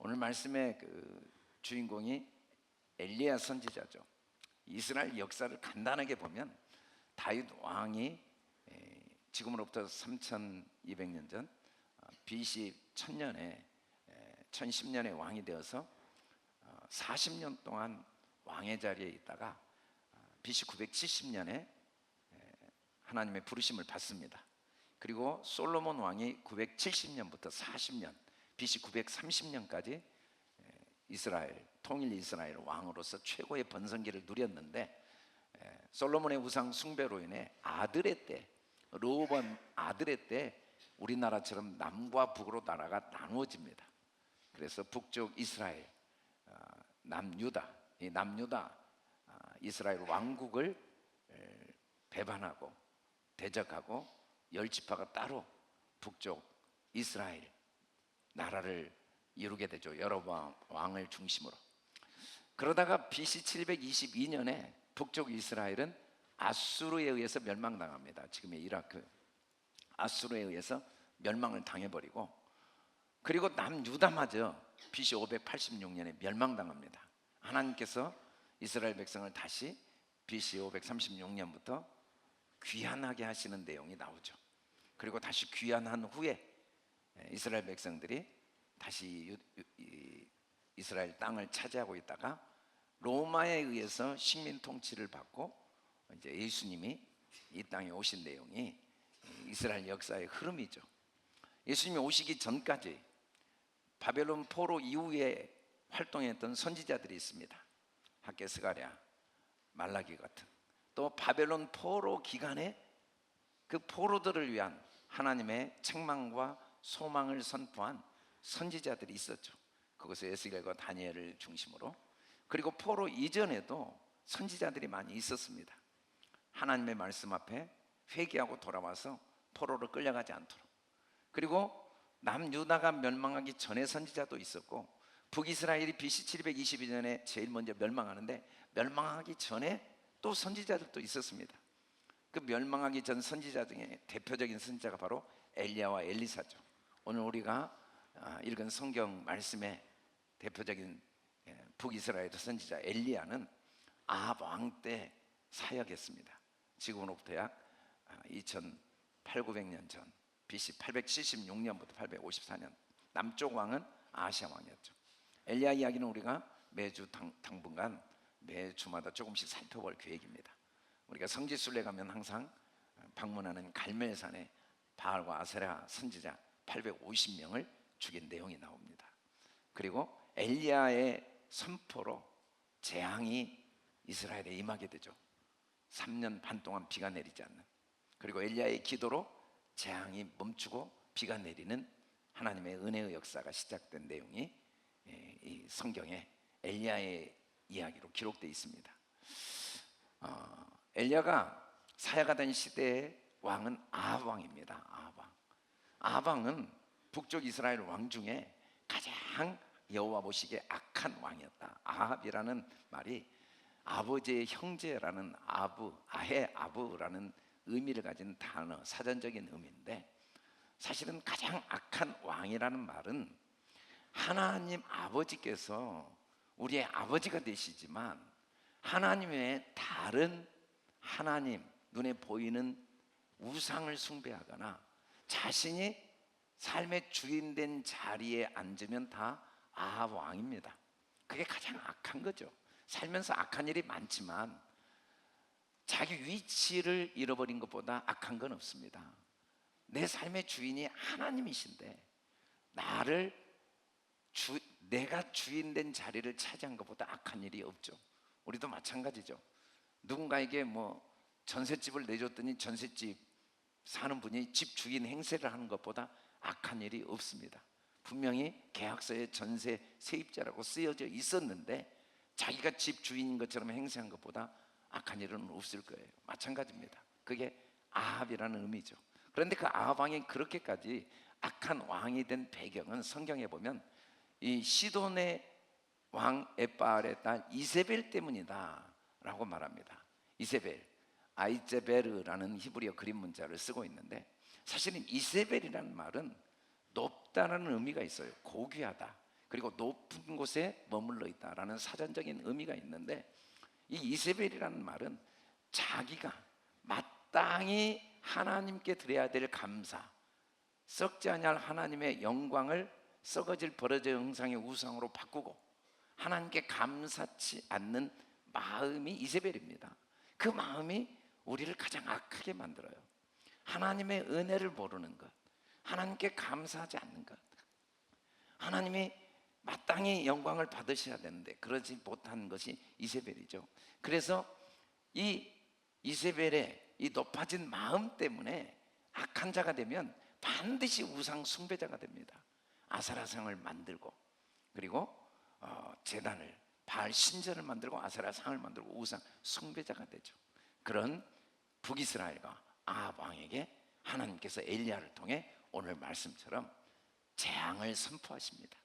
오늘 말씀의 그 주인공이 엘리야 선지자죠. 이스라엘 역사를 간단하게 보면 다윗 왕이 지금으로부터 3200년 전 BC 1000년에 1010년에 왕이 되어서 40년 동안 왕의 자리에 있다가 BC 970년에 하나님의 부르심을 받습니다. 그리고 솔로몬 왕이 970년부터 40년 BC 930년까지 이스라엘 통일 이스라엘 왕으로서 최고의 번성기를 누렸는데, 솔로몬의 우상 숭배로 인해 아들의 때, 르호보암 아들의 때 우리나라처럼 남과 북으로 나라가 나누어집니다. 그래서 북쪽 이스라엘, 남유다, 이 남유다 이스라엘 왕국을 배반하고 대적하고 열 지파가 따로 북쪽 이스라엘 나라를 이루게 되죠. 여로보암 왕을 중심으로. 그러다가 BC 722년에 북쪽 이스라엘은 아수르에 의해서 멸망당합니다. 지금의 이라크 아수르에 의해서 멸망을 당해버리고, 그리고 남유다마저 BC 586년에 멸망당합니다. 하나님께서 이스라엘 백성을 다시 BC 536년부터 귀환하게 하시는 내용이 나오죠. 그리고 다시 귀환한 후에 이스라엘 백성들이 다시 이스라엘 땅을 차지하고 있다가 로마에 의해서 식민 통치를 받고 이제 예수님이 이 땅에 오신 내용이 이스라엘 역사의 흐름이죠. 예수님이 오시기 전까지 바벨론 포로 이후에 활동했던 선지자들이 있습니다. 학개 스가랴, 말라기 같은. 또 바벨론 포로 기간에 그 포로들을 위한 하나님의 책망과 소망을 선포한 선지자들이 있었죠. 그것을 에스겔과 다니엘을 중심으로. 그리고 포로 이전에도 선지자들이 많이 있었습니다. 하나님의 말씀 앞에 회개하고 돌아와서 포로로 끌려가지 않도록. 그리고 남유다가 멸망하기 전에 선지자도 있었고, 북이스라엘이 BC 722년에 제일 먼저 멸망하는데 멸망하기 전에 또 선지자들도 있었습니다. 그 멸망하기 전 선지자 중에 대표적인 선지자가 바로 엘리야와 엘리사죠. 오늘 우리가 읽은 성경 말씀의 대표적인 북이스라엘 선지자 엘리야는 아합 왕 때 사역했습니다. 지금으로부터 약 2800~900년 전 BC 876년부터 854년 남쪽 왕은 아시아 왕이었죠. 엘리야 이야기는 우리가 매주 당분간 매주마다 조금씩 살펴볼 계획입니다. 우리가 성지순례 가면 항상 방문하는 갈멜산에 바알과 아세라 선지자 850명을 죽인 내용이 나옵니다. 그리고 엘리야의 선포로 재앙이 이스라엘에 임하게 되죠. 3년 반 동안 비가 내리지 않는. 그리고 엘리야의 기도로 재앙이 멈추고 비가 내리는 하나님의 은혜의 역사가 시작된 내용이 이 성경에 엘리야의 이야기로 기록되어 있습니다. 엘리야가 사역하던 시대의 왕은 아합 왕입니다. 아합 왕은 북쪽 이스라엘 왕 중에 가장 여호와 보시기에 악한 왕이었다. 아합이라는 말이 아버지의 형제라는 아해아브라는 의미를 가진 단어, 사전적인 의미인데, 사실은 가장 악한 왕이라는 말은 하나님 아버지께서 우리의 아버지가 되시지만 하나님 외에 다른 하나님, 눈에 보이는 우상을 숭배하거나 자신이 삶의 주인된 자리에 앉으면 다 아합 왕입니다. 그게 가장 악한 거죠. 살면서 악한 일이 많지만 자기 위치를 잃어버린 것보다 악한 건 없습니다. 내 삶의 주인이 하나님이신데 내가 주인된 자리를 차지한 것보다 악한 일이 없죠. 우리도 마찬가지죠. 누군가에게 전셋집을 내줬더니 전셋집 사는 분이 집 주인 행세를 하는 것보다 악한 일이 없습니다. 분명히 계약서에 전세 세입자라고 쓰여져 있었는데 자기가 집 주인인 것처럼 행세한 것보다 악한 일은 없을 거예요. 마찬가지입니다. 그게 아합이라는 의미죠. 그런데 그 아합 왕이 그렇게까지 악한 왕이 된 배경은 성경에 보면 이 시돈의 왕 에빠알의 딸 이세벨 때문이다 라고 말합니다. 이세벨, 아이제베르라는 히브리어 그림 문자를 쓰고 있는데, 사실은 이세벨이라는 말은 높다는 의미가 있어요. 고귀하다. 그리고 높은 곳에 머물러 있다라는 사전적인 의미가 있는데, 이 이세벨이라는 말은 자기가 마땅히 하나님께 드려야 될 감사, 썩지 아니할 하나님의 영광을 썩어질 버려질 형상의 우상으로 바꾸고 하나님께 감사치 않는 마음이 이세벨입니다. 그 마음이 우리를 가장 악하게 만들어요. 하나님의 은혜를 모르는 것, 하나님께 감사하지 않는 것, 하나님이 마땅히 영광을 받으셔야 되는데 그러지 못한 것이 이세벨이죠. 그래서 이 이세벨의 이 높아진 마음 때문에 악한 자가 되면 반드시 우상 숭배자가 됩니다. 아세라상을 만들고, 그리고 제단을, 바알 신전을 만들고 아세라상을 만들고 우상 숭배자가 되죠. 그런 북이스라엘과 아합 왕에게 하나님께서 엘리야를 통해 오늘 말씀처럼 재앙을 선포하십니다.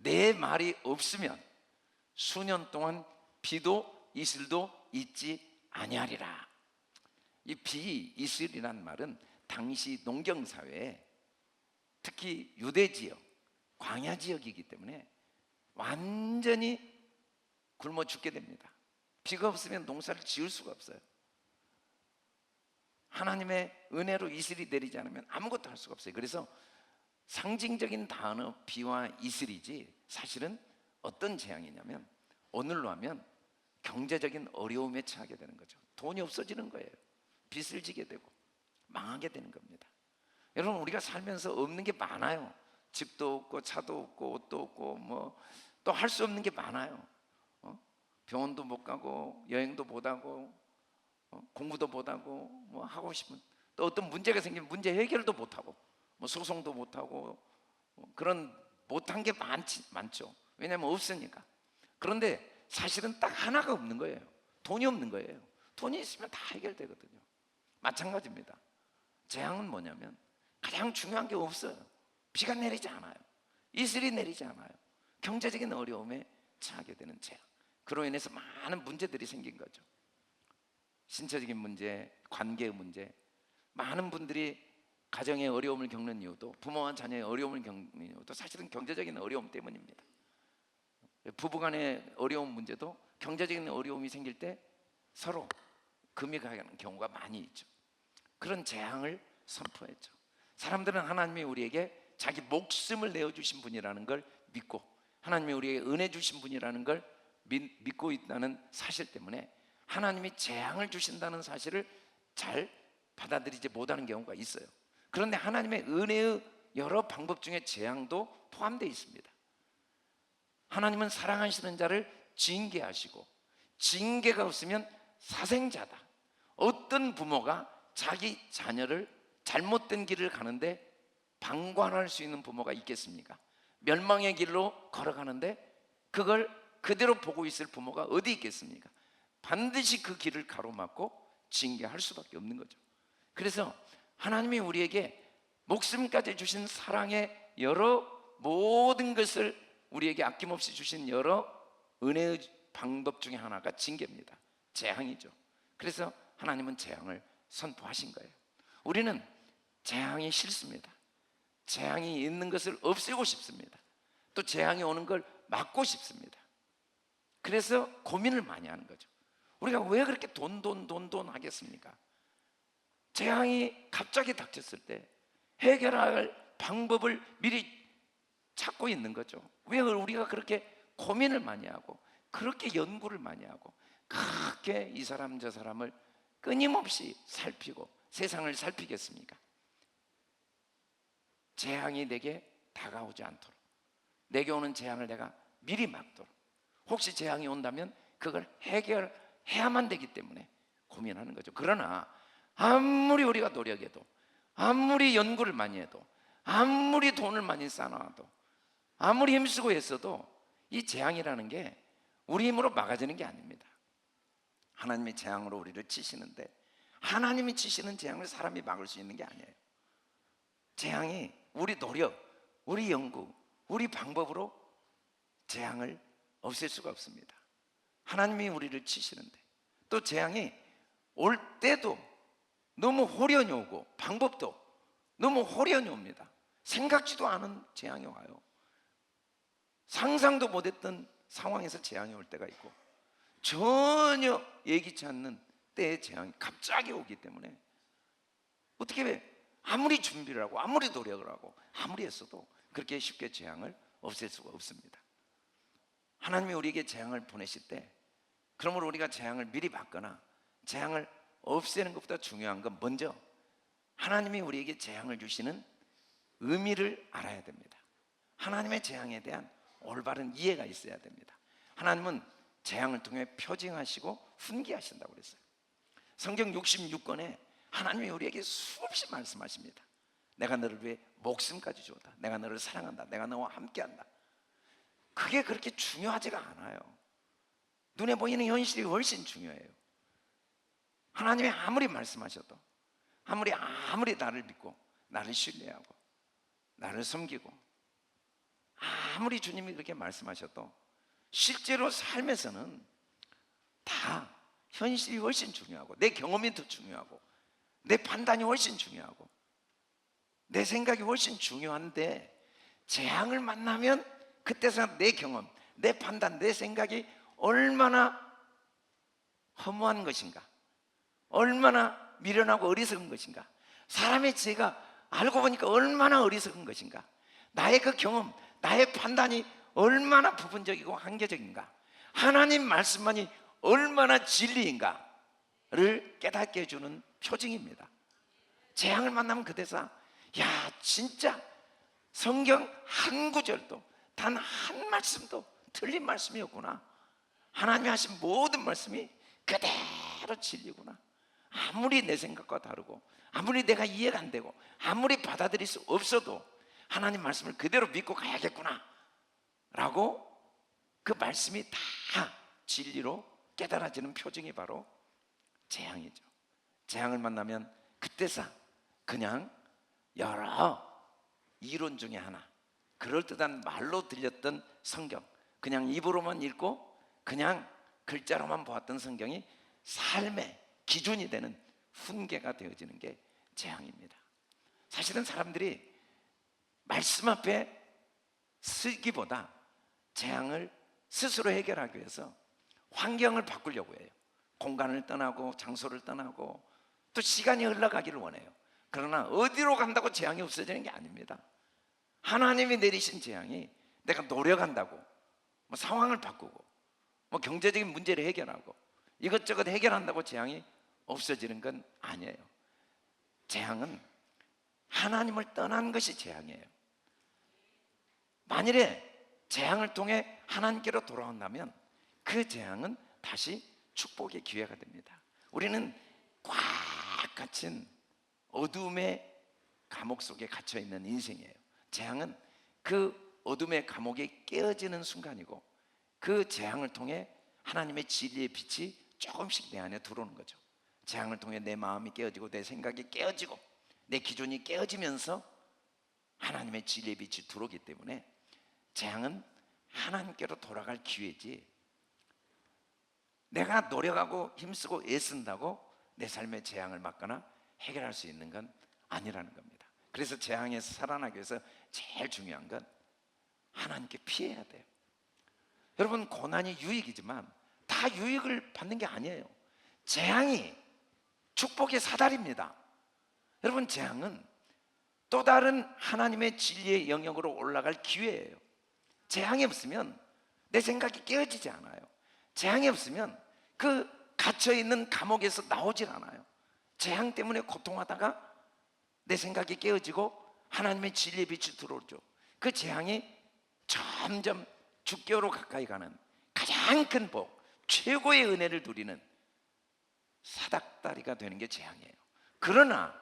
내 말이 없으면 수년 동안 비도 이슬도 있지 아니하리라. 이 비이슬이란 말은 당시 농경사회에, 특히 유대 지역, 광야 지역이기 때문에 완전히 굶어 죽게 됩니다. 비가 없으면 농사를 지을 수가 없어요. 하나님의 은혜로 이슬이 내리지 않으면 아무것도 할 수가 없어요. 그래서 상징적인 단어 비와 이슬이지, 사실은 어떤 재앙이냐면 오늘로 하면 경제적인 어려움에 처하게 되는 거죠. 돈이 없어지는 거예요. 빚을 지게 되고 망하게 되는 겁니다. 여러분, 우리가 살면서 없는 게 많아요. 집도 없고 차도 없고 옷도 없고 뭐 또 할 수 없는 게 많아요. 병원도 못 가고 여행도 못 하고 공부도 못 하고 뭐 하고 싶은, 또 어떤 문제가 생기면 문제 해결도 못 하고 뭐 소송도 못 하고 그런 못한 게 많죠. 왜냐하면 없으니까. 그런데 사실은 딱 하나가 없는 거예요. 돈이 없는 거예요. 돈이 있으면 다 해결되거든요. 마찬가지입니다. 재앙은 뭐냐면 가장 중요한 게 없어요. 비가 내리지 않아요. 이슬이 내리지 않아요. 경제적인 어려움에 처하게 되는 재앙. 그로 인해서 많은 문제들이 생긴 거죠. 신체적인 문제, 관계의 문제, 많은 분들이 가정의 어려움을 겪는 이유도, 부모와 자녀의 어려움을 겪는 이유도 사실은 경제적인 어려움 때문입니다. 부부간의 어려운 문제도 경제적인 어려움이 생길 때 서로 금이 가는 경우가 많이 있죠. 그런 재앙을 선포했죠. 사람들은 하나님이 우리에게 자기 목숨을 내어주신 분이라는 걸 믿고, 하나님이 우리에게 은혜 주신 분이라는 걸 믿고 있다는 사실 때문에 하나님이 재앙을 주신다는 사실을 잘 받아들이지 못하는 경우가 있어요. 그런데 하나님의 은혜의 여러 방법 중에 재앙도 포함되어 있습니다. 하나님은 사랑하시는 자를 징계하시고, 징계가 없으면 사생자다. 어떤 부모가 자기 자녀를 잘못된 길을 가는데 방관할 수 있는 부모가 있겠습니까? 멸망의 길로 걸어가는데 그걸 그대로 보고 있을 부모가 어디 있겠습니까? 반드시 그 길을 가로막고 징계할 수밖에 없는 거죠. 그래서 하나님이 우리에게 목숨까지 주신 사랑의 여러 모든 것을 우리에게 아낌없이 주신 여러 은혜의 방법 중에 하나가 징계입니다. 재앙이죠. 그래서 하나님은 재앙을 선포하신 거예요. 우리는 재앙이 싫습니다. 재앙이 있는 것을 없애고 싶습니다. 또 재앙이 오는 걸 막고 싶습니다. 그래서 고민을 많이 하는 거죠. 우리가 왜 그렇게 돈 하겠습니까? 재앙이 갑자기 닥쳤을 때 해결할 방법을 미리 찾고 있는 거죠. 왜 우리가 그렇게 고민을 많이 하고 그렇게 연구를 많이 하고 그렇게 이 사람 저 사람을 끊임없이 살피고 세상을 살피겠습니까? 재앙이 내게 다가오지 않도록, 내게 오는 재앙을 내가 미리 막도록, 혹시 재앙이 온다면 그걸 해결해야만 되기 때문에 고민하는 거죠. 그러나 아무리 우리가 노력해도, 아무리 연구를 많이 해도, 아무리 돈을 많이 쌓아놔도, 아무리 힘쓰고 했어도 이 재앙이라는 게 우리 힘으로 막아지는 게 아닙니다. 하나님의 재앙으로 우리를 치시는데, 하나님이 치시는 재앙을 사람이 막을 수 있는 게 아니에요. 재앙이 우리 노력, 우리 연구, 우리 방법으로 재앙을 없앨 수가 없습니다. 하나님이 우리를 치시는데, 또 재앙이 올 때도 너무 호련히 오고 방법도 너무 호련히 옵니다. 생각지도 않은 재앙이 와요. 상상도 못했던 상황에서 재앙이 올 때가 있고, 전혀 예기치 않는 때에 재앙이 갑자기 오기 때문에 어떻게 해? 아무리 준비를 하고 아무리 노력을 하고 아무리 했어도 그렇게 쉽게 재앙을 없앨 수가 없습니다. 하나님이 우리에게 재앙을 보내실 때, 그러므로 우리가 재앙을 미리 막거나 재앙을 없애는 것보다 중요한 건 먼저 하나님이 우리에게 재앙을 주시는 의미를 알아야 됩니다. 하나님의 재앙에 대한 올바른 이해가 있어야 됩니다. 하나님은 재앙을 통해 표징하시고 훈계하신다고 그랬어요. 성경 66권에 하나님이 우리에게 수없이 말씀하십니다. 내가 너를 위해 목숨까지 주었다. 내가 너를 사랑한다. 내가 너와 함께한다. 그게 그렇게 중요하지가 않아요. 눈에 보이는 현실이 훨씬 중요해요. 하나님이 아무리 말씀하셔도, 아무리 나를 믿고 나를 신뢰하고 나를 섬기고 아무리 주님이 그렇게 말씀하셔도 실제로 삶에서는 다 현실이 훨씬 중요하고 내 경험이 더 중요하고 내 판단이 훨씬 중요하고 내 생각이 훨씬 중요한데, 재앙을 만나면 그때서 내 경험, 내 판단, 내 생각이 얼마나 허무한 것인가, 얼마나 미련하고 어리석은 것인가, 사람의 죄가 알고 보니까 얼마나 어리석은 것인가, 나의 그 경험, 나의 판단이 얼마나 부분적이고 한계적인가, 하나님 말씀만이 얼마나 진리인가를 깨닫게 해주는 표징입니다. 재앙을 만나면 그때서 야, 진짜 성경 한 구절도 단 한 말씀도 틀린 말씀이었구나, 하나님이 하신 모든 말씀이 그대로 진리구나, 아무리 내 생각과 다르고 아무리 내가 이해가 안 되고 아무리 받아들일 수 없어도 하나님 말씀을 그대로 믿고 가야겠구나 라고 그 말씀이 다 진리로 깨달아지는 표징이 바로 재앙이죠. 재앙을 만나면 그때서 그냥 여러 이론 중에 하나, 그럴듯한 말로 들렸던 성경, 그냥 입으로만 읽고 그냥 글자로만 보았던 성경이 삶의 기준이 되는 훈계가 되어지는 게 재앙입니다. 사실은 사람들이 말씀 앞에 쓰기보다 재앙을 스스로 해결하기 위해서 환경을 바꾸려고 해요. 공간을 떠나고 장소를 떠나고 또 시간이 흘러가기를 원해요. 그러나 어디로 간다고 재앙이 없어지는 게 아닙니다. 하나님이 내리신 재앙이 내가 노력한다고 뭐 상황을 바꾸고 뭐 경제적인 문제를 해결하고 이것저것 해결한다고 재앙이 없어지는 건 아니에요. 재앙은 하나님을 떠난 것이 재앙이에요. 만일에 재앙을 통해 하나님께로 돌아온다면 그 재앙은 다시 축복의 기회가 됩니다. 우리는 꽉 갇힌 어둠의 감옥 속에 갇혀 있는 인생이에요. 재앙은 그 어둠의 감옥이 깨어지는 순간이고, 그 재앙을 통해 하나님의 진리의 빛이 조금씩 내 안에 들어오는 거죠. 재앙을 통해 내 마음이 깨어지고 내 생각이 깨어지고 내 기준이 깨어지면서 하나님의 진리의 빛이 들어오기 때문에 재앙은 하나님께로 돌아갈 기회지, 내가 노력하고 힘쓰고 애쓴다고 내 삶의 재앙을 막거나 해결할 수 있는 건 아니라는 겁니다. 그래서 재앙에서 살아나기 위해서 제일 중요한 건 하나님께 피해야 돼요. 여러분, 고난이 유익이지만 다 유익을 받는 게 아니에요. 재앙이 축복의 사다리입니다. 여러분, 재앙은 또 다른 하나님의 진리의 영역으로 올라갈 기회예요. 재앙이 없으면 내 생각이 깨어지지 않아요. 재앙이 없으면 그 갇혀있는 감옥에서 나오질 않아요. 재앙 때문에 고통하다가 내 생각이 깨어지고 하나님의 진리의 빛이 들어오죠. 그 재앙이 점점 주께로 가까이 가는 가장 큰 복, 최고의 은혜를 누리는 사닥다리가 되는 게 재앙이에요. 그러나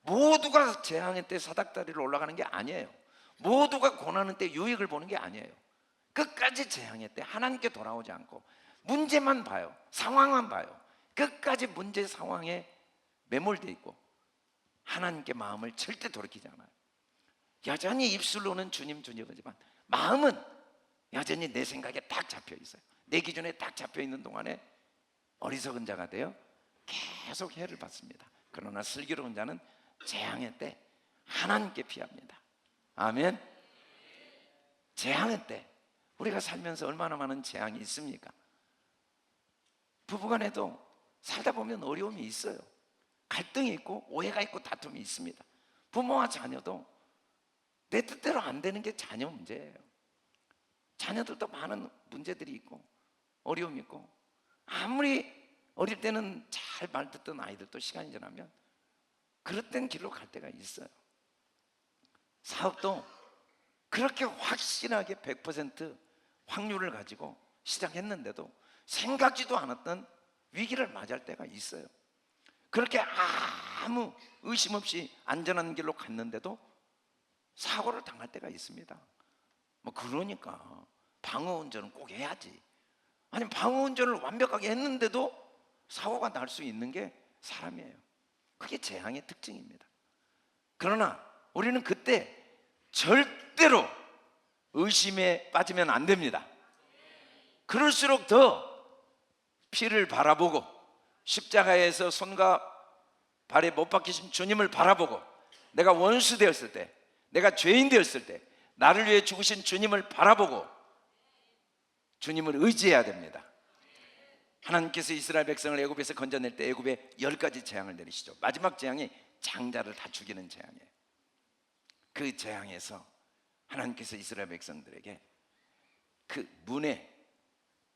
모두가 재앙의 때 사닥다리로 올라가는 게 아니에요. 모두가 고난의 때 유익을 보는 게 아니에요. 끝까지 재앙의 때 하나님께 돌아오지 않고 문제만 봐요. 상황만 봐요. 끝까지 문제 상황에 매몰되어 있고 하나님께 마음을 절대 돌이키지 않아요. 여전히 입술로는 주님 주님이지만 마음은 여전히 내 생각에 딱 잡혀 있어요. 내 기준에 딱 잡혀 있는 동안에 어리석은 자가 되어 계속 해를 받습니다. 그러나 슬기로운 자는 재앙의 때 하나님께 피합니다. 아멘. 재앙의 때 우리가 살면서 얼마나 많은 재앙이 있습니까? 부부간에도 살다 보면 어려움이 있어요. 갈등이 있고 오해가 있고 다툼이 있습니다. 부모와 자녀도 내 뜻대로 안 되는 게 자녀 문제예요. 자녀들도 많은 문제들이 있고 어려움이 있고, 아무리 어릴 때는 잘 말 듣던 아이들도 시간이 지나면 그릇된 길로 갈 때가 있어요. 사업도 그렇게 확실하게 100% 확률을 가지고 시작했는데도 생각지도 않았던 위기를 맞이할 때가 있어요. 그렇게 아무 의심 없이 안전한 길로 갔는데도 사고를 당할 때가 있습니다. 뭐 그러니까 방어운전은 꼭 해야지. 아니, 방어운전을 완벽하게 했는데도 사고가 날 수 있는 게 사람이에요. 그게 재앙의 특징입니다. 그러나 우리는 그때 절대로 의심에 빠지면 안 됩니다. 그럴수록 더 피를 바라보고 십자가에서 손과 발에 못 박히신 주님을 바라보고, 내가 원수 되었을 때, 내가 죄인 되었을 때 나를 위해 죽으신 주님을 바라보고 주님을 의지해야 됩니다. 하나님께서 이스라엘 백성을 애굽에서 건져낼 때 애굽에 10가지 재앙을 내리시죠. 마지막 재앙이 장자를 다 죽이는 재앙이에요. 그 재앙에서 하나님께서 이스라엘 백성들에게 그 문에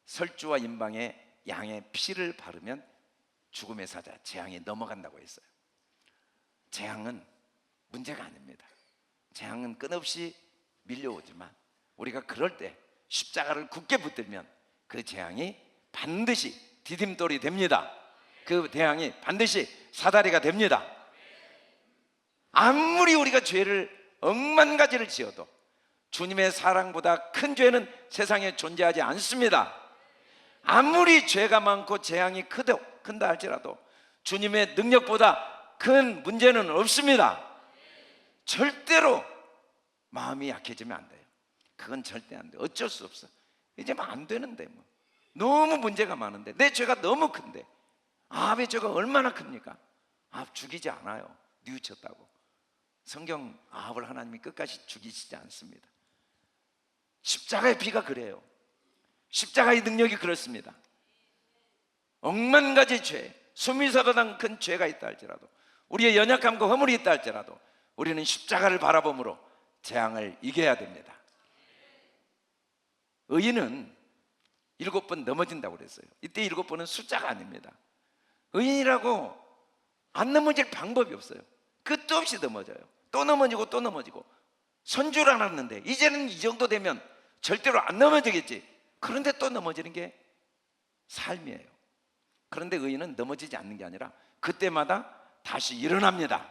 설주와 임방에 양의 피를 바르면 죽음의 사자, 재앙이 넘어간다고 했어요. 재앙은 문제가 아닙니다. 재앙은 끝없이 밀려오지만 우리가 그럴 때 십자가를 굳게 붙들면 그 재앙이 반드시 디딤돌이 됩니다. 그 재앙이 반드시 사다리가 됩니다. 아무리 우리가 죄를 억만 가지를 지어도 주님의 사랑보다 큰 죄는 세상에 존재하지 않습니다. 아무리 죄가 많고 재앙이 큰다 할지라도 주님의 능력보다 큰 문제는 없습니다. 절대로 마음이 약해지면 안 돼요. 그건 절대 안 돼요. 어쩔 수 없어. 이제 뭐 안 되는데, 뭐 너무 문제가 많은데, 내 죄가 너무 큰데, 아합의 죄가 얼마나 큽니까? 아합 죽이지 않아요. 뉘우쳤다고. 성경 아합을 하나님이 끝까지 죽이시지 않습니다. 십자가의 피가 그래요. 십자가의 능력이 그렇습니다. 억만 가지 죄, 수미사보다 큰 죄가 있다 할지라도, 우리의 연약함과 허물이 있다 할지라도 우리는 십자가를 바라봄으로 재앙을 이겨야 됩니다. 의인은 7번 넘어진다고 그랬어요. 이때 7번은 숫자가 아닙니다. 의인이라고 안 넘어질 방법이 없어요. 끝도 없이 넘어져요. 또 넘어지고 또 넘어지고. 선줄 알았는데 이제는 이 정도 되면 절대로 안 넘어지겠지. 그런데 또 넘어지는 게 삶이에요. 그런데 의인은 넘어지지 않는 게 아니라 그때마다 다시 일어납니다.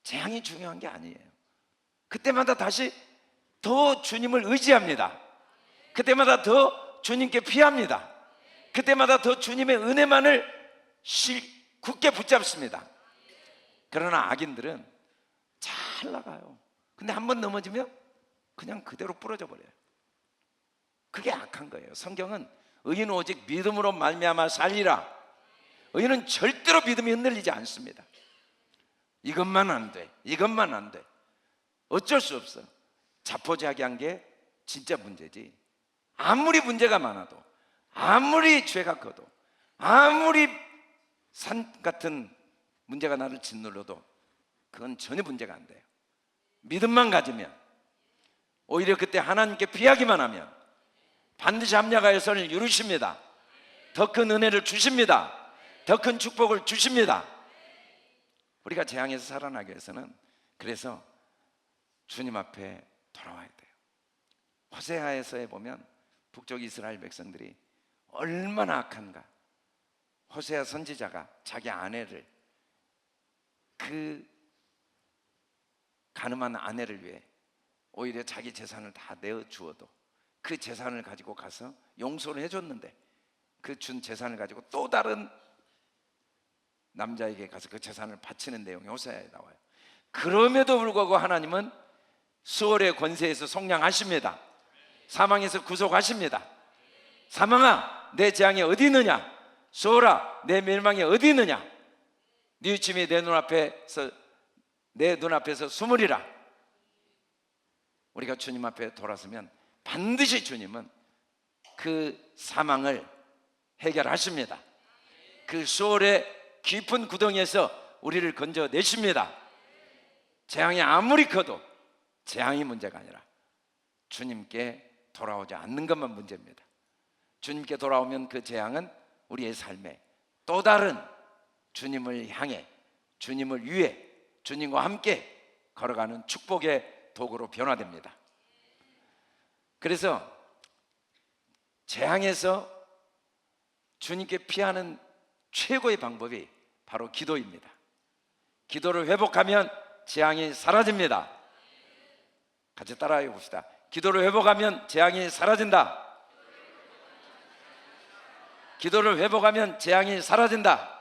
재앙이 중요한 게 아니에요. 그때마다 다시 더 주님을 의지합니다. 그때마다 더 주님께 피합니다. 그때마다 더 주님의 은혜만을 굳게 붙잡습니다. 그러나 악인들은 잘 나가요. 근데 한번 넘어지면 그냥 그대로 부러져 버려요. 그게 악한 거예요. 성경은 의인은 오직 믿음으로 말미암아 살리라. 의인은 절대로 믿음이 흔들리지 않습니다. 이것만 안 돼, 이것만 안 돼. 어쩔 수 없어. 자포자기한 게 진짜 문제지. 아무리 문제가 많아도, 아무리 죄가 커도, 아무리 산 같은 문제가 나를 짓눌러도 그건 전혀 문제가 안 돼요. 믿음만 가지면, 오히려 그때 하나님께 피하기만 하면 반드시 합력하여 선을 이루십니다. 더 큰 은혜를 주십니다. 더 큰 축복을 주십니다. 우리가 재앙에서 살아나기 위해서는 그래서 주님 앞에 돌아와야 돼요. 호세아에서에 보면 북쪽 이스라엘 백성들이 얼마나 악한가. 호세아 선지자가 자기 아내를, 그 가늠한 아내를 위해 오히려 자기 재산을 다 내어주어도 그 재산을 가지고 가서 용서를 해줬는데 그 준 재산을 가지고 또 다른 남자에게 가서 그 재산을 바치는 내용이 호세아에 나와요. 그럼에도 불구하고 하나님은 수월의 권세에서 속량하십니다. 사망에서 구속하십니다. 사망아, 내 재앙이 어디 있느냐? 수월아, 내 멸망이 어디 있느냐? 뉘우침이 내 눈앞에서 숨으리라. 우리가 주님 앞에 돌아서면 반드시 주님은 그 사망을 해결하십니다. 그 수월의 깊은 구덩이에서 우리를 건져내십니다. 재앙이 아무리 커도 재앙이 문제가 아니라 주님께 돌아오지 않는 것만 문제입니다. 주님께 돌아오면 그 재앙은 우리의 삶에 또 다른 주님을 향해, 주님을 위해, 주님과 함께 걸어가는 축복의 도구로 변화됩니다. 그래서 재앙에서 주님께 피하는 최고의 방법이 바로 기도입니다. 기도를 회복하면 재앙이 사라집니다. 같이 따라해 봅시다. 기도를 회복하면 재앙이 사라진다. 기도를 회복하면 재앙이 사라진다.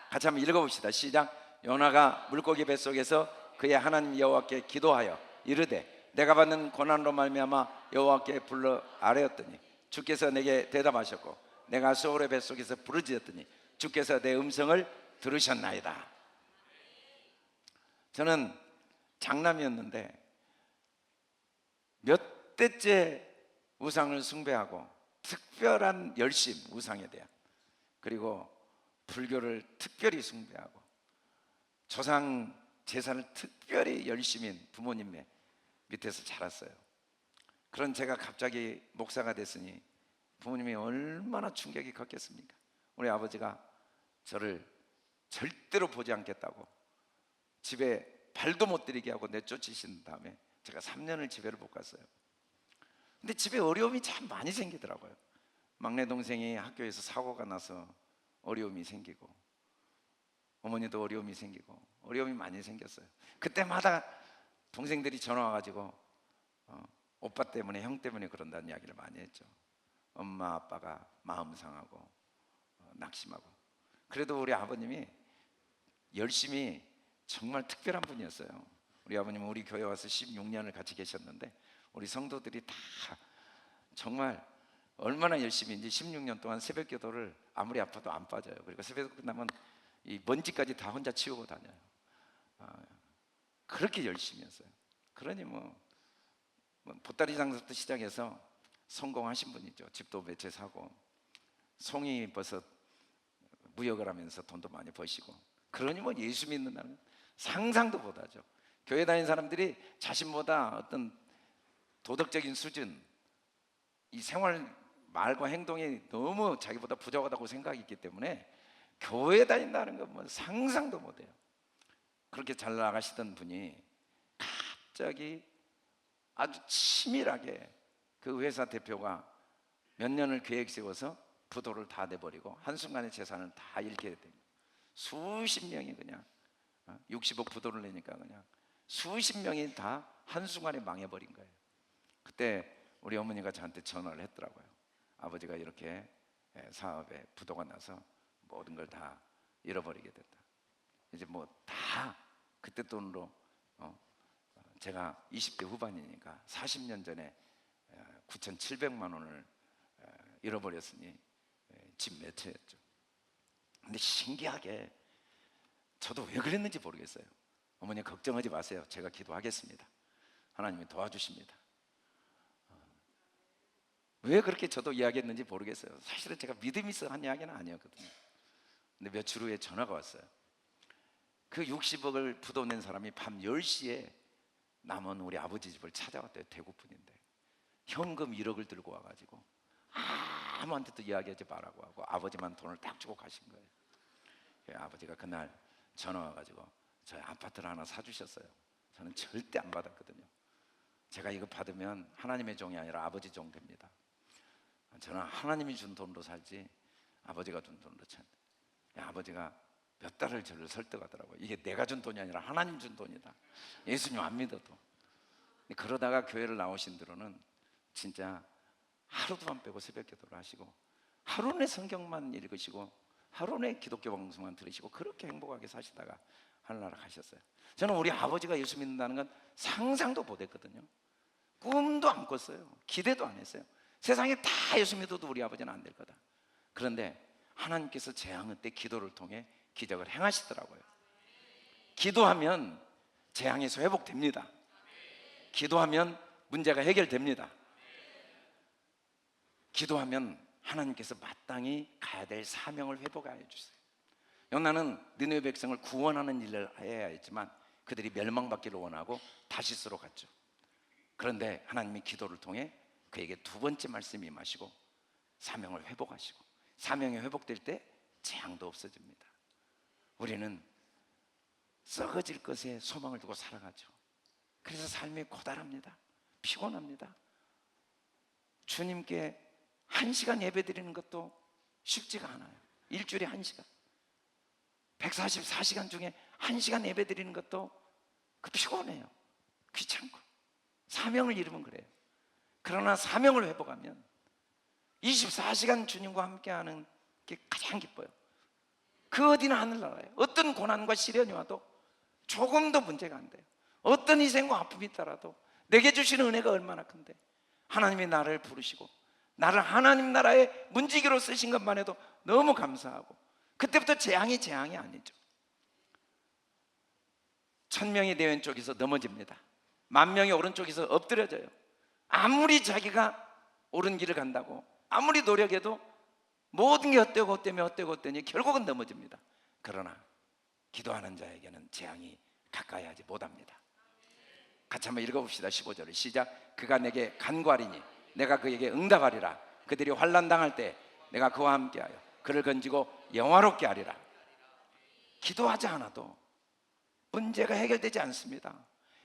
같이 한번 읽어봅시다. 시작. 요나가 물고기 뱃속에서 그의 하나님 여호와께 기도하여 이르되 내가 받는 고난으로 말미암아 여호와께 불러 아뢰었더니 주께서 내게 대답하셨고 내가 수월의 뱃속에서 부르짖었더니 주께서 내 음성을 들으셨나이다. 저는 장남이었는데 몇 대째 우상을 숭배하고 특별한 열심, 우상에 대한, 그리고 불교를 특별히 숭배하고 조상 제사를 특별히 열심인 부모님의 밑에서 자랐어요. 그런 제가 갑자기 목사가 됐으니 부모님이 얼마나 충격이 컸겠습니까? 우리 아버지가 저를 절대로 보지 않겠다고 집에 발도 못 들이게 하고 내쫓으신 다음에 제가 3년을 집에를 못 갔어요. 근데 집에 어려움이 참 많이 생기더라고요. 막내 동생이 학교에서 사고가 나서 어려움이 생기고, 어머니도 어려움이 생기고, 어려움이 많이 생겼어요. 그때마다 동생들이 전화 와가지고 오빠 때문에, 형 때문에 그런다는 이야기를 많이 했죠. 엄마 아빠가 마음 상하고 낙심하고. 그래도 우리 아버님이 열심히 정말 특별한 분이었어요. 우리 아버님은 우리 교회 와서 16년을 같이 계셨는데 우리 성도들이 다 정말 얼마나 열심히인지 16년 동안 새벽 기도를 아무리 아파도 안 빠져요. 그리고 새벽 끝나면 이 먼지까지 다 혼자 치우고 다녀요. 그렇게 열심히 했어요. 그러니 뭐 보따리 장사부터 시작해서 성공하신 분이죠. 집도 몇 채 사고 송이버섯 무역을 하면서 돈도 많이 버시고. 그러니 뭐 예수 믿는다는 상상도 못하죠. 교회 다니는 사람들이 자신보다 어떤 도덕적인 수준, 이 생활 말과 행동이 너무 자기보다 부족하다고 생각이 있기 때문에 교회 다닌다는 건 뭐 상상도 못해요. 그렇게 잘 나가시던 분이 갑자기 아주 치밀하게 그 회사 대표가 몇 년을 계획 세워서 부도를 다 내버리고 한순간에 재산을 다 잃게 됩니다. 수십 명이 그냥 60억 부도를 내니까 그냥 수십 명이 다 한순간에 망해버린 거예요. 그때 우리 어머니가 저한테 전화를 했더라고요. 아버지가 이렇게 사업에 부도가 나서 모든 걸 다 잃어버리게 됐다. 이제 뭐 다 그때 돈으로 제가 20대 후반이니까 40년 전에 9,700만 원을 잃어버렸으니 집 몇 채였죠. 근데 신기하게 저도 왜 그랬는지 모르겠어요. 어머니 걱정하지 마세요. 제가 기도하겠습니다. 하나님이 도와주십니다. 왜 그렇게 저도 이야기했는지 모르겠어요. 사실은 제가 믿음이 있어 한 이야기는 아니었거든요. 근데 며칠 후에 전화가 왔어요. 그 60억을 부도낸 사람이 밤 10시에 남은 우리 아버지 집을 찾아왔대요. 대구분인데 현금 1억을 들고 와가지고 아무한테도 이야기하지 말라고 하고 아버지만 돈을 딱 주고 가신 거예요. 아버지가 그날 전화 와가지고 저희 아파트를 하나 사주셨어요. 저는 절대 안 받았거든요. 제가 이거 받으면 하나님의 종이 아니라 아버지 종 됩니다. 저는 하나님이 준 돈으로 살지 아버지가 준 돈으로 산. 아버지가 몇 달을 저를 설득하더라고요. 이게 내가 준 돈이 아니라 하나님 준 돈이다. 예수님 안 믿어도. 그러다가 교회를 나오신 뒤로는 진짜 하루도 안 빼고 새벽 기도를 하시고 하루 내 성경만 읽으시고 하루 내 기독교 방송만 들으시고 그렇게 행복하게 사시다가 하늘나라 가셨어요. 저는 우리 아버지가 예수 믿는다는 건 상상도 못했거든요. 꿈도 안 꿨어요. 기대도 안 했어요. 세상에 다 예수 믿어도 우리 아버지는 안 될 거다. 그런데 하나님께서 재앙의 때 기도를 통해 기적을 행하시더라고요. 기도하면 재앙에서 회복됩니다. 기도하면 문제가 해결됩니다. 기도하면 하나님께서 마땅히 가야 될 사명을 회복하여 주세요. 요나는 느느웨 백성을 구원하는 일을 해야 했지만 그들이 멸망받기를 원하고 다시스로 갔죠. 그런데 하나님이 기도를 통해 그에게 두 번째 말씀이 임하시고 사명을 회복하시고, 사명이 회복될 때 재앙도 없어집니다. 우리는 썩어질 것에 소망을 두고 살아가죠. 그래서 삶이 고달합니다. 피곤합니다. 주님께 1시간 예배 드리는 것도 쉽지가 않아요. 일주일에 1시간, 144시간 중에 1시간 예배 드리는 것도 피곤해요. 귀찮고. 사명을 잃으면 그래요. 그러나 사명을 회복하면 24시간 주님과 함께하는 게 가장 기뻐요. 그 어디나 하늘나라예요. 어떤 고난과 시련이 와도 조금도 문제가 안 돼요. 어떤 희생과 아픔이 있더라도 내게 주시는 은혜가 얼마나 큰데, 하나님이 나를 부르시고 나를 하나님 나라의 문지기로 쓰신 것만 해도 너무 감사하고, 그때부터 재앙이 아니죠. 1000명이 내 왼쪽에서 넘어집니다. 10,000명이 오른쪽에서 엎드려져요. 아무리 자기가 옳은 길을 간다고 아무리 노력해도 모든 게 헛되고 결국은 넘어집니다. 그러나 기도하는 자에게는 재앙이 가까이 하지 못합니다. 같이 한번 읽어봅시다. 15절을 시작. 그가 내게 간구하리니 내가 그에게 응답하리라. 그들이 환난 당할 때 내가 그와 함께하여 그를 건지고 영화롭게 하리라. 기도하지 않아도 문제가 해결되지 않습니다.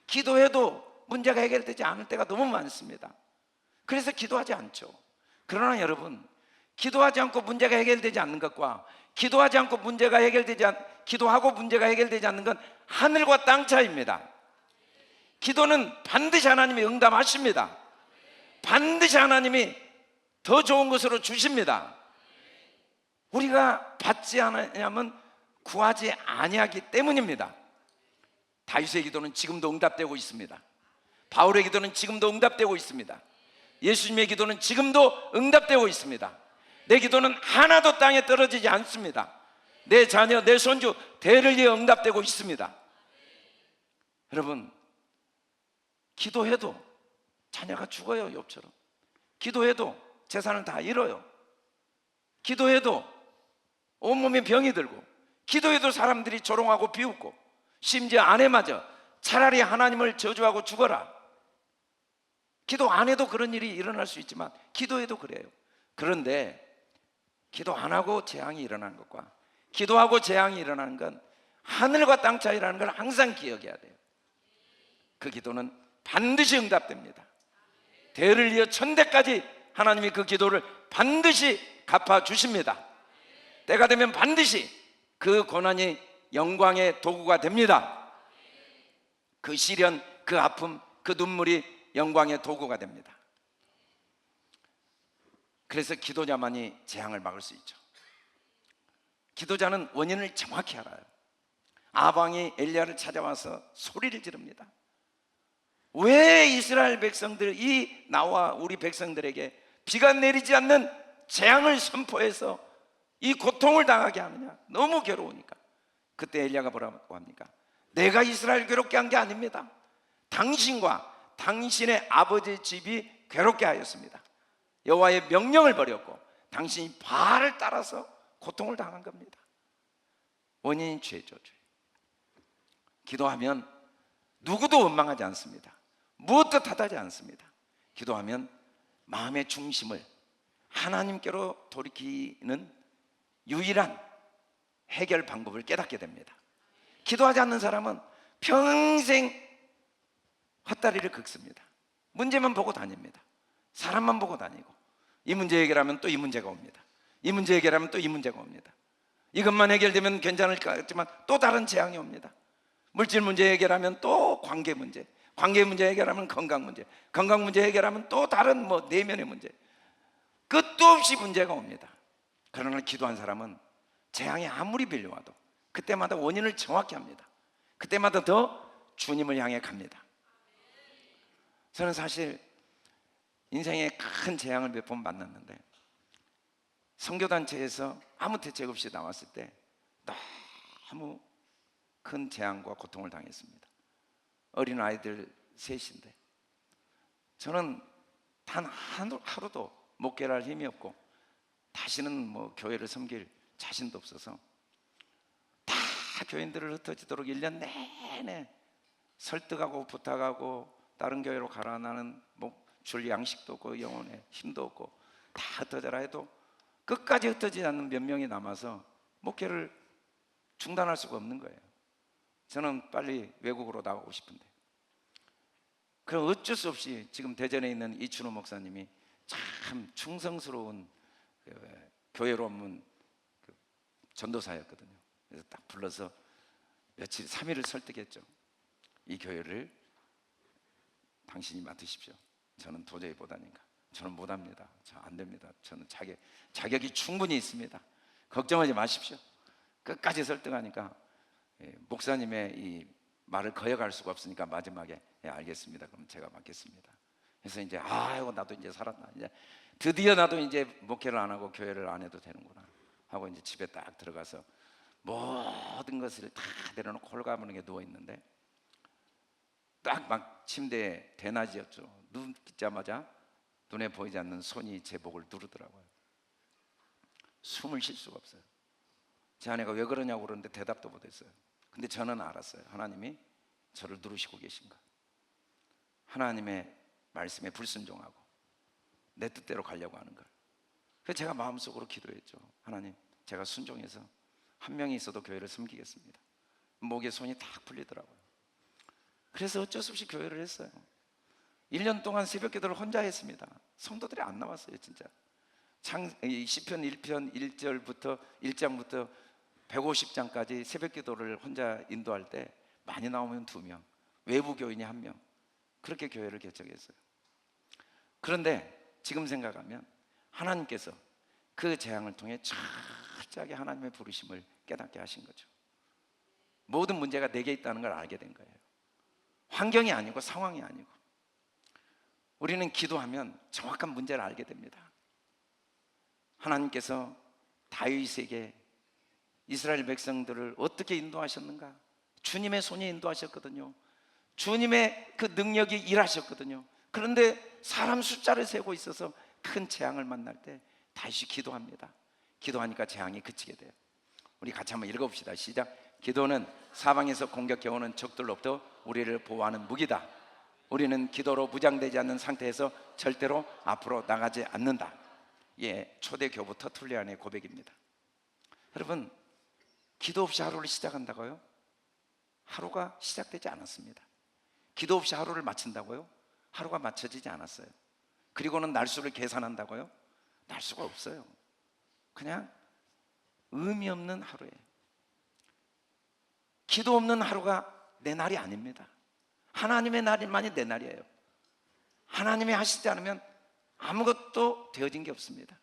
기도해도 문제가 해결되지 않을 때가 너무 많습니다. 그래서 기도하지 않죠. 그러나 여러분, 기도하지 않고 문제가 해결되지 않는 것과 기도하고 문제가 해결되지 않는 건 하늘과 땅 차이입니다. 기도는 반드시 하나님이 응답하십니다. 반드시 하나님이 더 좋은 것으로 주십니다. 우리가 받지 않으냐면 구하지 아니하기 때문입니다. 다윗의 기도는 지금도 응답되고 있습니다. 바울의 기도는 지금도 응답되고 있습니다. 예수님의 기도는 지금도 응답되고 있습니다. 내 기도는 하나도 땅에 떨어지지 않습니다. 내 자녀, 내 손주 대를 위해 응답되고 있습니다. 여러분, 기도해도 자녀가 죽어요. 욥처럼. 기도해도 재산을 다 잃어요. 기도해도 온몸에 병이 들고, 기도해도 사람들이 조롱하고 비웃고, 심지어 아내마저 차라리 하나님을 저주하고 죽어라. 기도 안 해도 그런 일이 일어날 수 있지만 기도해도 그래요. 그런데 기도 안 하고 재앙이 일어나는 것과 기도하고 재앙이 일어나는 건 하늘과 땅 차이라는 걸 항상 기억해야 돼요. 그 기도는 반드시 응답됩니다. 대를 이어 천대까지 하나님이 그 기도를 반드시 갚아주십니다. 때가 되면 반드시 그 고난이 영광의 도구가 됩니다. 그 시련, 그 아픔, 그 눈물이 영광의 도구가 됩니다. 그래서 기도자만이 재앙을 막을 수 있죠. 기도자는 원인을 정확히 알아요. 아방이 엘리야를 찾아와서 소리를 지릅니다. 왜 이스라엘 백성들이 나와 우리 백성들에게 비가 내리지 않는 재앙을 선포해서 이 고통을 당하게 하느냐? 너무 괴로우니까. 그때 엘리야가 뭐라고 합니까? 내가 이스라엘 괴롭게 한 게 아닙니다. 당신과 당신의 아버지 집이 괴롭게 하였습니다. 여호와의 명령을 버렸고 당신이 바알을 따라서 고통을 당한 겁니다. 원인이 죄죠, 죄. 기도하면 누구도 원망하지 않습니다. 무엇도 탓하지 않습니다. 기도하면 마음의 중심을 하나님께로 돌이키는 유일한 해결 방법을 깨닫게 됩니다. 기도하지 않는 사람은 평생 헛다리를 긁습니다. 문제만 보고 다닙니다. 사람만 보고 다니고, 이 문제 해결하면 또 이 문제가 옵니다. 이 문제 해결하면 또 이 문제가 옵니다. 이것만 해결되면 괜찮을 것 같지만 또 다른 재앙이 옵니다. 물질 문제 해결하면 또 관계 문제, 관계 문제 해결하면 건강 문제, 건강 문제 해결하면 또 다른 내면의 문제, 끝도 없이 문제가 옵니다. 그러나 기도한 사람은 재앙이 아무리 빌려와도 그때마다 원인을 정확히 합니다. 그때마다 더 주님을 향해 갑니다. 저는 사실 인생에 큰 재앙을 몇 번 만났는데, 선교단체에서 아무 대책 없이 나왔을 때 너무 큰 재앙과 고통을 당했습니다. 어린 아이들 셋인데 저는 단 하루도 목회를 할 힘이 없고 다시는 뭐 교회를 섬길 자신도 없어서 다 교인들을 흩어지도록 1년 내내 설득하고 부탁하고 다른 교회로 가라, 나는 뭐 줄 양식도 없고 영혼에 힘도 없고 다 흩어져라 해도 끝까지 흩어지지 않는 몇 명이 남아서 목회를 중단할 수가 없는 거예요. 저는 빨리 외국으로 나가고 싶은데, 그럼 어쩔 수 없이 지금 대전에 있는 이춘호 목사님이 참 충성스러운 교회로 온 전도사였거든요. 그래서 딱 불러서 며칠 3일을 설득했죠. 이 교회를 당신이 맡으십시오. 저는 도저히 못하니까. 저는 못합니다. 저 안 됩니다. 저는 자격이 충분히 있습니다. 걱정하지 마십시오. 끝까지 설득하니까 목사님의 이 말을 거역할 수가 없으니까 마지막에 알겠습니다. 그럼 제가 맡겠습니다. 그래서 이제 아이고 나도 이제 살았나, 이제 드디어 나도 이제 목회를 안 하고 교회를 안 해도 되는구나 하고 이제 집에 딱 들어가서 모든 것을 다 내려놓고 홀가분하게 누워 있는데 딱 막 침대에 대낮이었죠. 눈 뜨자마자 눈에 보이지 않는 손이 제 목을 누르더라고요. 숨을 쉴 수가 없어요. 제 아내가 왜 그러냐고 그러는데 대답도 못했어요. 근데 저는 알았어요. 하나님이 저를 누르시고 계신가. 하나님의 말씀에 불순종하고 내 뜻대로 가려고 하는 걸. 그래서 제가 마음속으로 기도했죠. 하나님, 제가 순종해서 한 명이 있어도 교회를 섬기겠습니다. 목에 손이 탁 풀리더라고요. 그래서 어쩔 수 없이 교회를 했어요. 1년 동안 새벽 기도를 혼자 했습니다. 성도들이 안 나왔어요. 진짜 시편 1편 1장부터 150장까지 새벽 기도를 혼자 인도할 때 많이 나오면 2명, 외부 교인이 1명, 그렇게 교회를 개척했어요. 그런데 지금 생각하면 하나님께서 그 재앙을 통해 철저하게 하나님의 부르심을 깨닫게 하신 거죠. 모든 문제가 내게 있다는 걸 알게 된 거예요. 환경이 아니고 상황이 아니고. 우리는 기도하면 정확한 문제를 알게 됩니다. 하나님께서 다윗에게 이스라엘 백성들을 어떻게 인도하셨는가? 주님의 손이 인도하셨거든요. 주님의 그 능력이 일하셨거든요. 그런데 사람 숫자를 세고 있어서 큰 재앙을 만날 때 다시 기도합니다. 기도하니까 재앙이 그치게 돼요. 우리 같이 한번 읽어봅시다. 시작. 기도는 사방에서 공격해오는 적들로부터 우리를 보호하는 무기다. 우리는 기도로 무장되지 않는 상태에서 절대로 앞으로 나가지 않는다. 예, 초대교부 터툴리안의 고백입니다. 여러분, 기도 없이 하루를 시작한다고요? 하루가 시작되지 않았습니다. 기도 없이 하루를 마친다고요? 하루가 맞춰지지 않았어요. 그리고는 날수를 계산한다고요? 날수가 없어요. 그냥 의미 없는 하루예요. 기도 없는 하루가 내 날이 아닙니다. 하나님의 날만이 내 날이에요. 하나님이 하시지 않으면 아무것도 되어진 게 없습니다.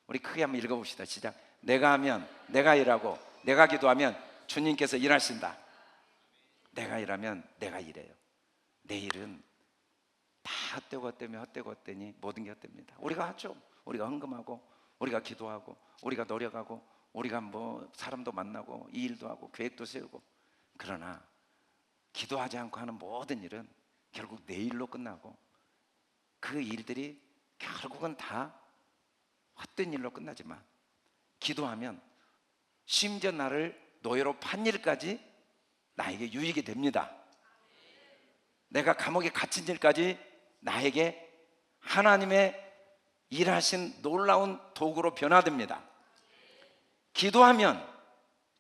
우리 크게 한번 읽어봅시다. 시작. 내가 하면 내가 일하고 내가 기도하면 주님께서 일하신다. 내가 일하면 내가 일해요. 내 일은 다 헛되고 헛되니 모든 게 헛됩니다. 우리가 하죠. 우리가 헌금하고 우리가 기도하고 우리가 노력하고 우리가 뭐 사람도 만나고 이 일도 하고 계획도 세우고, 그러나 기도하지 않고 하는 모든 일은 결국 내 일로 끝나고 그 일들이 결국은 다 헛된 일로 끝나지만, 기도하면 심지어 나를 노예로 판 일까지 나에게 유익이 됩니다. 내가 감옥에 갇힌 일까지 나에게 하나님의 일하신 놀라운 도구로 변화됩니다. 기도하면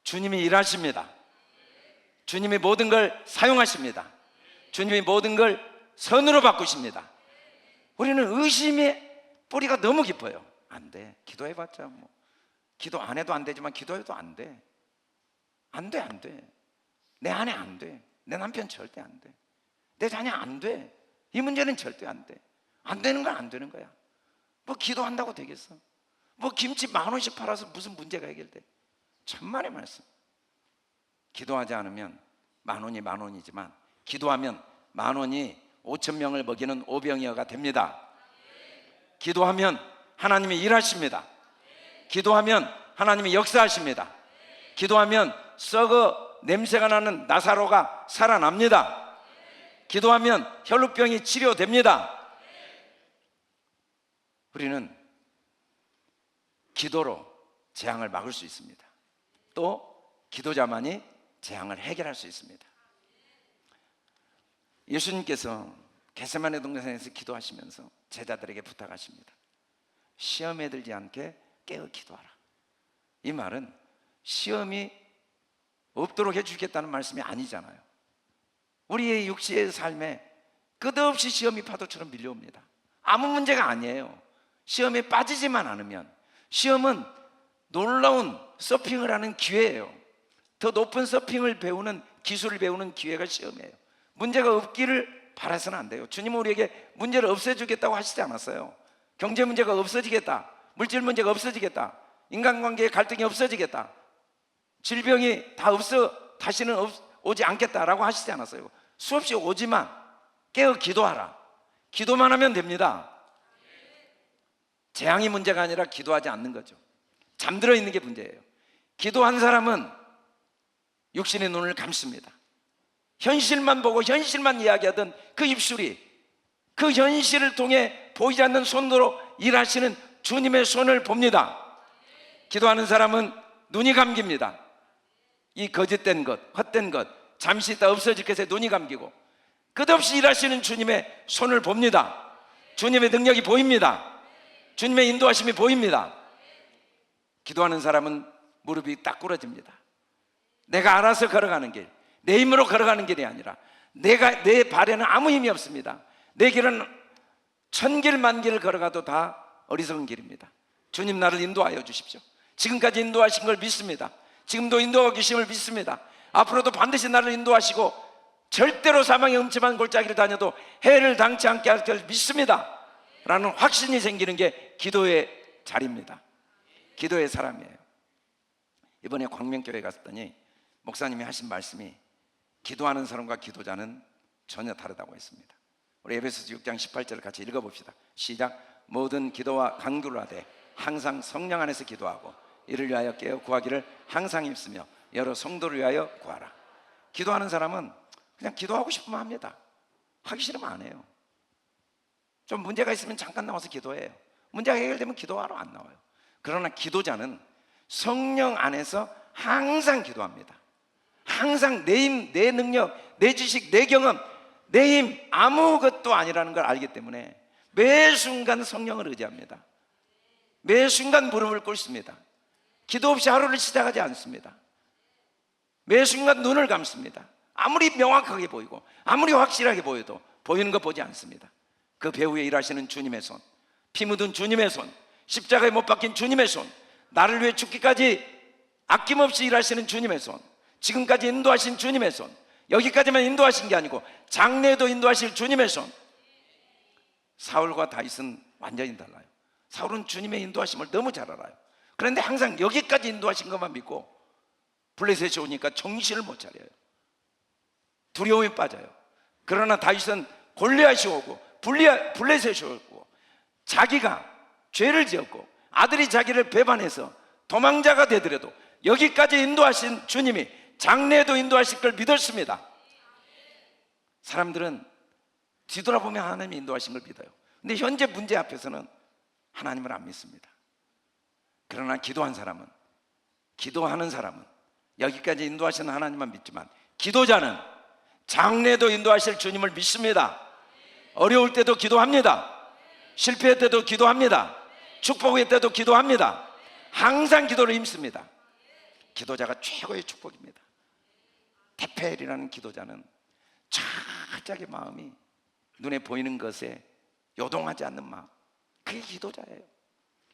주님이 일하십니다. 주님이 모든 걸 사용하십니다. 주님이 모든 걸 선으로 바꾸십니다. 우리는 의심의 뿌리가 너무 깊어요. 안 돼. 기도해봤자 뭐. 기도 안 해도 안 되지만 기도해도 안 돼. 안 돼. 내 아내 안 돼. 내 남편 절대 안 돼. 내 자녀 안 돼. 이 문제는 절대 안 돼. 안 되는 건 안 되는 거야. 뭐 기도한다고 되겠어? 뭐 김치 10,000원씩 팔아서 무슨 문제가 해결돼? 천만의 말씀. 기도하지 않으면 10,000원이 10,000원이지만 기도하면 10,000원이 5,000명을 먹이는 오병이어가 됩니다. 기도하면 하나님이 일하십니다. 기도하면 하나님이 역사하십니다. 기도하면 썩어 냄새가 나는 나사로가 살아납니다. 기도하면 혈루병이 치료됩니다. 우리는 기도로 재앙을 막을 수 있습니다. 또 기도자만이 재앙을 해결할 수 있습니다. 예수님께서 겟세마네 동산에서 기도하시면서 제자들에게 부탁하십니다. 시험에 들지 않게 깨어 기도하라. 이 말은 시험이 없도록 해주겠다는 말씀이 아니잖아요. 우리의 육신의 삶에 끝없이 시험이 파도처럼 밀려옵니다. 아무 문제가 아니에요. 시험에 빠지지만 않으면. 시험은 놀라운 서핑을 하는 기회예요. 더 높은 서핑을 배우는, 기술을 배우는 기회가 시험이에요. 문제가 없기를 바라서는 안 돼요. 주님은 우리에게 문제를 없애주겠다고 하시지 않았어요. 경제 문제가 없어지겠다, 물질 문제가 없어지겠다, 인간관계의 갈등이 없어지겠다, 질병이 다 다시는 오지 않겠다라고 하시지 않았어요. 수없이 오지만 깨어 기도하라. 기도만 하면 됩니다. 재앙이 문제가 아니라 기도하지 않는 거죠. 잠들어 있는 게 문제예요. 기도한 사람은 육신의 눈을 감습니다. 현실만 보고 현실만 이야기하던 그 입술이 그 현실을 통해 보이지 않는 손으로 일하시는 주님의 손을 봅니다. 기도하는 사람은 눈이 감깁니다. 이 거짓된 것, 헛된 것, 잠시 있다 없어질 것에 눈이 감기고 끝없이 일하시는 주님의 손을 봅니다. 주님의 능력이 보입니다. 주님의 인도하심이 보입니다. 기도하는 사람은 무릎이 딱 꿇어집니다. 내가 알아서 걸어가는 길, 내 힘으로 걸어가는 길이 아니라 내 발에는 아무 힘이 없습니다. 내 길은 천길 만길을 걸어가도 다 어리석은 길입니다. 주님 나를 인도하여 주십시오. 지금까지 인도하신 걸 믿습니다. 지금도 인도하고 계심을 믿습니다. 앞으로도 반드시 나를 인도하시고 절대로 사망의 음침한 골짜기를 다녀도 해를 당치 않게 할 걸 믿습니다 라는 확신이 생기는 게 기도의 자리입니다. 기도의 사람이에요. 이번에 광명교회 갔더니 목사님이 하신 말씀이 기도하는 사람과 기도자는 전혀 다르다고 했습니다. 우리 에베소서 6장 18절을 같이 읽어봅시다. 시작. 모든 기도와 간구를 하되 항상 성령 안에서 기도하고 이를 위하여 깨어 구하기를 항상 힘쓰며 여러 성도를 위하여 구하라. 기도하는 사람은 그냥 기도하고 싶으면 합니다. 하기 싫으면 안 해요. 좀 문제가 있으면 잠깐 나와서 기도해요. 문제가 해결되면 기도하러 안 나와요. 그러나 기도자는 성령 안에서 항상 기도합니다. 항상 내 힘, 내 능력, 내 지식, 내 경험, 내 힘 아무것도 아니라는 걸 알기 때문에 매 순간 성령을 의지합니다. 매 순간 무릎을 꿇습니다. 기도 없이 하루를 시작하지 않습니다. 매 순간 눈을 감습니다. 아무리 명확하게 보이고 아무리 확실하게 보여도 보이는 거 보지 않습니다. 그 배후에 일하시는 주님의 손, 피 묻은 주님의 손, 십자가에 못 박힌 주님의 손, 나를 위해 죽기까지 아낌없이 일하시는 주님의 손, 지금까지 인도하신 주님의 손, 여기까지만 인도하신 게 아니고 장래에도 인도하실 주님의 손. 사울과 다윗은 완전히 달라요. 사울은 주님의 인도하심을 너무 잘 알아요. 그런데 항상 여기까지 인도하신 것만 믿고 블레셋이 오니까 정신을 못 차려요. 두려움에 빠져요. 그러나 다윗은 골리앗이 오고 블레셋이 오고 자기가 죄를 지었고 아들이 자기를 배반해서 도망자가 되더라도 여기까지 인도하신 주님이 장래에도 인도하실 걸 믿었습니다. 사람들은 뒤돌아보면 하나님이 인도하신 걸 믿어요. 근데 현재 문제 앞에서는 하나님을 안 믿습니다. 그러나 기도하는 사람은 여기까지 인도하시는 하나님만 믿지만 기도자는 장래에도 인도하실 주님을 믿습니다. 어려울 때도 기도합니다. 실패할 때도 기도합니다. 축복의 때도 기도합니다. 항상 기도를 힘씁니다. 기도자가 최고의 축복입니다. 테펠이라는 기도자는 착하게 마음이 눈에 보이는 것에 요동하지 않는 마음, 그게 기도자예요.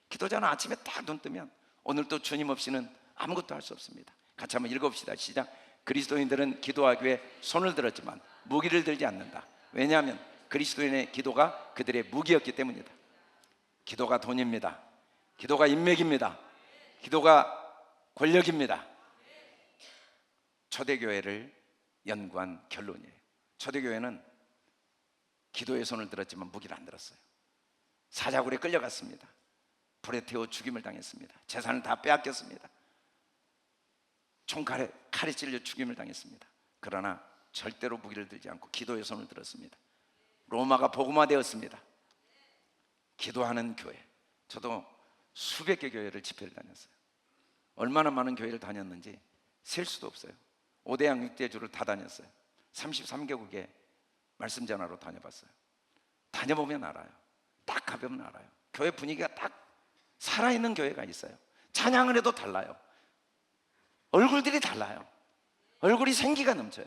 기도자는 아침에 딱 눈 뜨면 오늘 또 주님 없이는 아무것도 할 수 없습니다. 같이 한번 읽어봅시다. 시작. 그리스도인들은 기도하기 위해 손을 들었지만 무기를 들지 않는다. 왜냐하면 그리스도인의 기도가 그들의 무기였기 때문이다. 기도가 돈입니다. 기도가 인맥입니다. 기도가 권력입니다. 초대교회를 연구한 결론이에요. 초대교회는 기도의 손을 들었지만 무기를 안 들었어요. 사자굴에 끌려갔습니다. 불에 태워 죽임을 당했습니다. 재산을 다 빼앗겼습니다. 칼에 찔려 죽임을 당했습니다. 그러나 절대로 무기를 들지 않고 기도의 손을 들었습니다. 로마가 복음화되었습니다. 기도하는 교회. 저도 수백 개 교회를 집회를 다녔어요. 얼마나 많은 교회를 다녔는지 셀 수도 없어요. 5대양 6대주를 다 다녔어요. 33개국에 말씀 전하러 다녀봤어요. 다녀보면 알아요. 딱 가보면 알아요. 교회 분위기가 딱 살아있는 교회가 있어요. 찬양을 해도 달라요. 얼굴들이 달라요. 얼굴이 생기가 넘쳐요.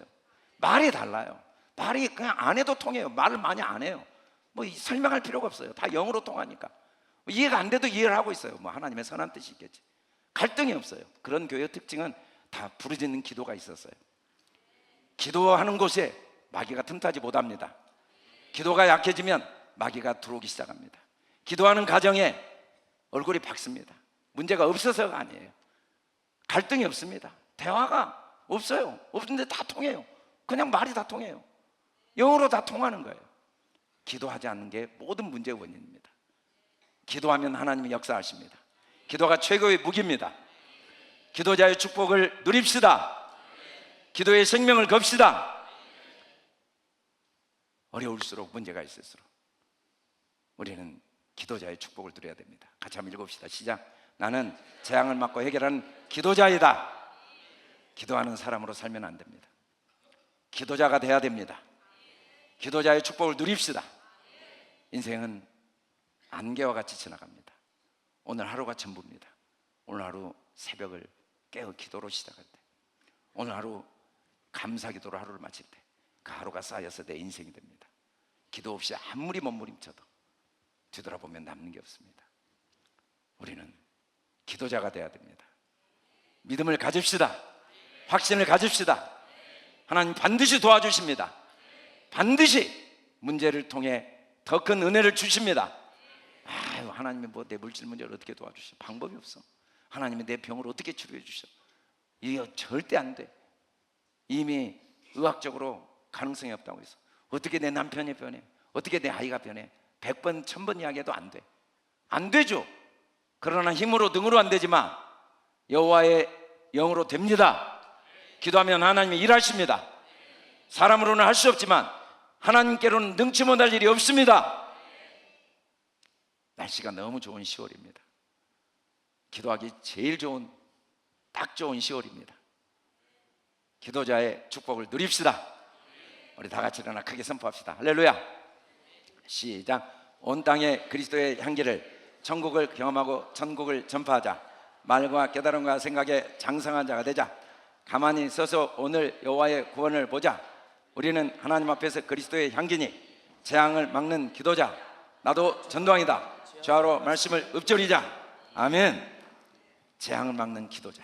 말이 달라요. 말이 그냥 안 해도 통해요. 말을 많이 안 해요. 뭐 설명할 필요가 없어요. 다 영어로 통하니까. 이해가 안 돼도 이해를 하고 있어요. 뭐 하나님의 선한 뜻이 있겠지. 갈등이 없어요. 그런 교회의 특징은 다 부르짖는 기도가 있었어요. 기도하는 곳에 마귀가 틈타지 못합니다. 기도가 약해지면 마귀가 들어오기 시작합니다. 기도하는 가정에 얼굴이 밝습니다. 문제가 없어서가 아니에요. 갈등이 없습니다. 대화가 없어요. 없는데 다 통해요. 그냥 말이 다 통해요. 영어로 다 통하는 거예요. 기도하지 않는 게 모든 문제의 원인입니다. 기도하면 하나님이 역사하십니다. 기도가 최고의 무기입니다. 기도자의 축복을 누립시다. 기도의 생명을 겁시다. 어려울수록 문제가 있을수록 우리는 기도자의 축복을 누려야 됩니다. 같이 한번 읽읍시다. 시작. 나는 재앙을 막고 해결하는 기도자이다. 기도하는 사람으로 살면 안 됩니다. 기도자가 돼야 됩니다. 기도자의 축복을 누립시다. 인생은 안개와 같이 지나갑니다. 오늘 하루가 전부입니다. 오늘 하루 새벽을 깨어 기도로 시작할 때, 오늘 하루 감사 기도로 하루를 마칠 때, 그 하루가 쌓여서 내 인생이 됩니다. 기도 없이 아무리 몸부림쳐도 뒤돌아보면 남는 게 없습니다. 우리는 기도자가 돼야 됩니다. 믿음을 가집시다. 확신을 가집시다. 하나님 반드시 도와주십니다. 반드시 문제를 통해 더 큰 은혜를 주십니다. 아유, 하나님이 뭐 내 물질 문제를 어떻게 도와주셔? 방법이 없어. 하나님이 내 병을 어떻게 치료해 주셔? 이게 절대 안 돼. 이미 의학적으로 가능성이 없다고 해서 어떻게 내 남편이 변해? 어떻게 내 아이가 변해? 100번, 1000번 이야기해도 안 돼. 안 되죠. 그러나 힘으로 능으로 안 되지만 여호와의 영으로 됩니다. 기도하면 하나님이 일하십니다. 사람으로는 할 수 없지만 하나님께로는 능치 못할 일이 없습니다. 날씨가 너무 좋은 10월입니다. 기도하기 제일 좋은, 딱 좋은 10월입니다. 기도자의 축복을 누립시다. 우리 다 같이 일어나 크게 선포합시다. 할렐루야. 시작. 온 땅에 그리스도의 향기를, 천국을 경험하고 천국을 전파하자. 말과 깨달음과 생각에 장성한 자가 되자. 가만히 서서 오늘 여호와의 구원을 보자. 우리는 하나님 앞에서 그리스도의 향기니 재앙을 막는 기도자. 나도 전도왕이다. 좌우로 말씀을 읊조리자. 아멘. 재앙을 막는 기도자.